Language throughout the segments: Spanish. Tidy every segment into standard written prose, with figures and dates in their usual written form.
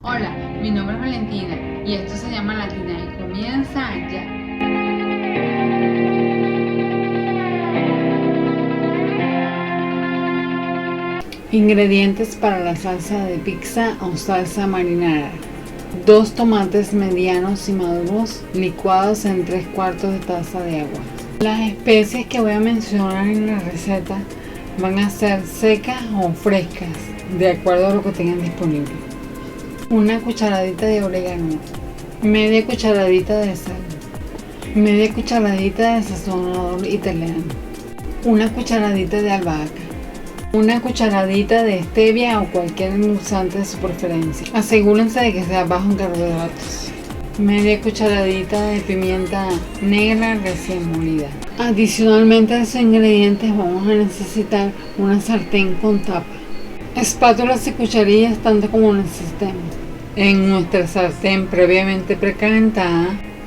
Hola, mi nombre es Valentina y esto se llama Latina y comienza ya. Ingredientes para la salsa de pizza o salsa marinara: 2 tomates medianos y maduros licuados en 3/4 de taza de agua. Las especies que voy a mencionar en la receta van a ser secas o frescas, de acuerdo a lo que tengan disponible. Una cucharadita de orégano, media cucharadita de sal, media cucharadita de sazonador italiano, una cucharadita de albahaca, una cucharadita de stevia o cualquier endulzante de su preferencia. Asegúrense de que sea bajo en carbohidratos. Media cucharadita de pimienta negra recién molida. Adicionalmente a esos ingredientes vamos a necesitar una sartén con tapa, espátulas y cucharillas tanto como necesitemos. En nuestra sartén previamente precalentada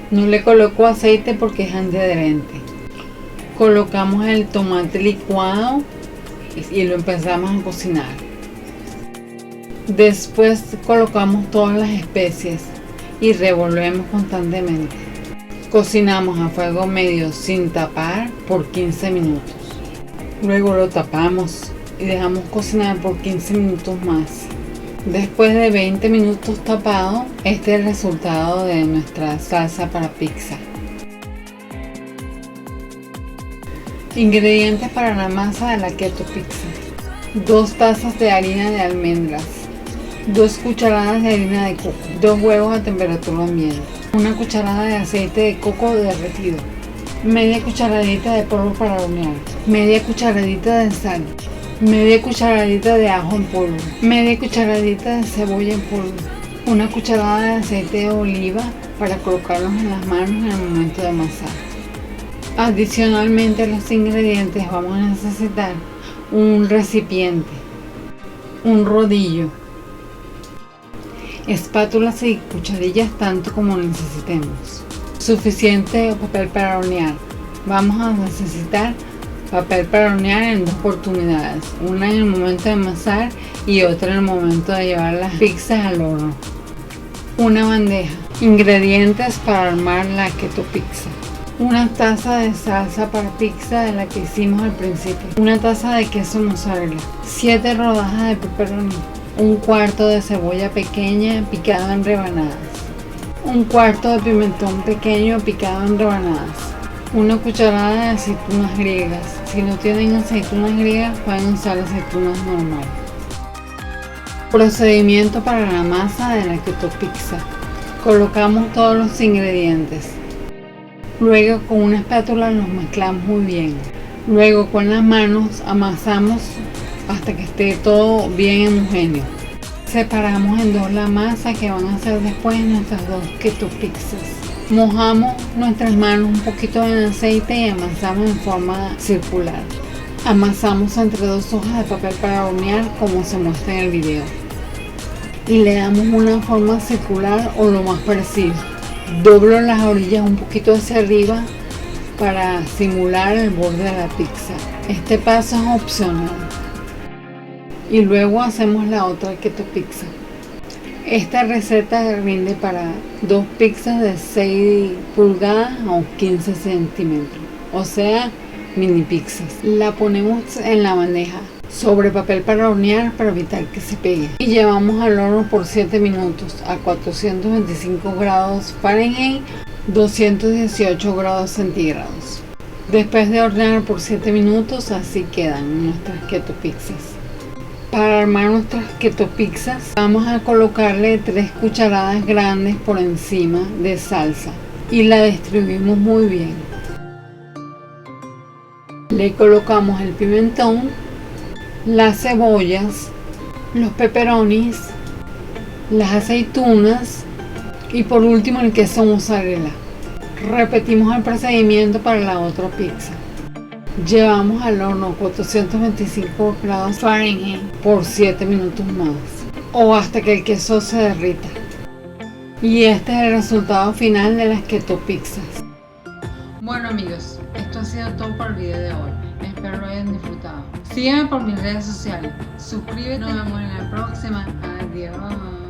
no le coloco aceite porque es antiadherente. Colocamos el tomate licuado y lo empezamos a cocinar. Después colocamos todas las especies y revolvemos constantemente. Cocinamos a fuego medio sin tapar por 15 minutos. Luego lo tapamos y dejamos cocinar por 15 minutos más. Después de 20 minutos tapado, este es el resultado de nuestra salsa para pizza. Ingredientes para la masa de la keto pizza: 2 tazas de harina de almendras, 2 cucharadas de harina de coco, 2 huevos a temperatura ambiente, una cucharada de aceite de coco derretido, media cucharadita de polvo para hornear, media cucharadita de sal, media cucharadita de ajo en polvo, media cucharadita de cebolla en polvo, una cucharada de aceite de oliva para colocarlos en las manos en el momento de amasar. Adicionalmente a los ingredientes vamos a necesitar un recipiente, un rodillo, espátulas y cucharillas tanto como necesitemos, suficiente papel para hornear. Vamos a necesitar papel para hornear en 2 oportunidades, una en el momento de amasar y otra en el momento de llevar las pizzas al horno. Una bandeja. Ingredientes para armar la keto pizza: una taza de salsa para pizza de la que hicimos al principio, una taza de queso mozzarella, 7 rodajas de pepperoni, 1/4 de cebolla pequeña picada en rebanadas, 1/4 de pimentón pequeño picado en rebanadas, una cucharada de aceitunas griegas. Si no tienen aceitunas griegas pueden usar aceitunas normales. Procedimiento para la masa de la keto pizza: colocamos todos los ingredientes. Luego con una espátula los mezclamos muy bien. Luego con las manos amasamos hasta que esté todo bien homogéneo. Separamos en 2 la masa que van a ser después nuestras 2 keto pizzas. Mojamos nuestras manos un poquito en aceite y amasamos en forma circular. Amasamos entre 2 hojas de papel para hornear como se muestra en el video. Y le damos una forma circular o lo más parecido. Doblo las orillas un poquito hacia arriba para simular el borde de la pizza. Este paso es opcional. Y luego hacemos la otra keto pizza. Esta receta rinde para 2 pizzas de 6 pulgadas o 15 centímetros, o sea, mini pizzas. La ponemos en la bandeja sobre papel para hornear para evitar que se pegue y llevamos al horno por 7 minutos a 425 grados Fahrenheit, 218 grados centígrados. Después de hornear por 7 minutos, así quedan nuestras keto pizzas. Para armar nuestras keto pizzas vamos a colocarle 3 cucharadas grandes por encima de salsa y la distribuimos muy bien. Le colocamos el pimentón, las cebollas, los pepperonis, las aceitunas y por último el queso mozzarella. Repetimos el procedimiento para la otra pizza. Llevamos al horno 425 grados Fahrenheit por 7 minutos más o hasta que el queso se derrita. Y este es el resultado final de las keto pizzas. Bueno amigos, esto ha sido todo por el video de hoy. Espero lo hayan disfrutado. Sígueme por mis redes sociales. Suscríbete. Nos vemos en la próxima. Adiós.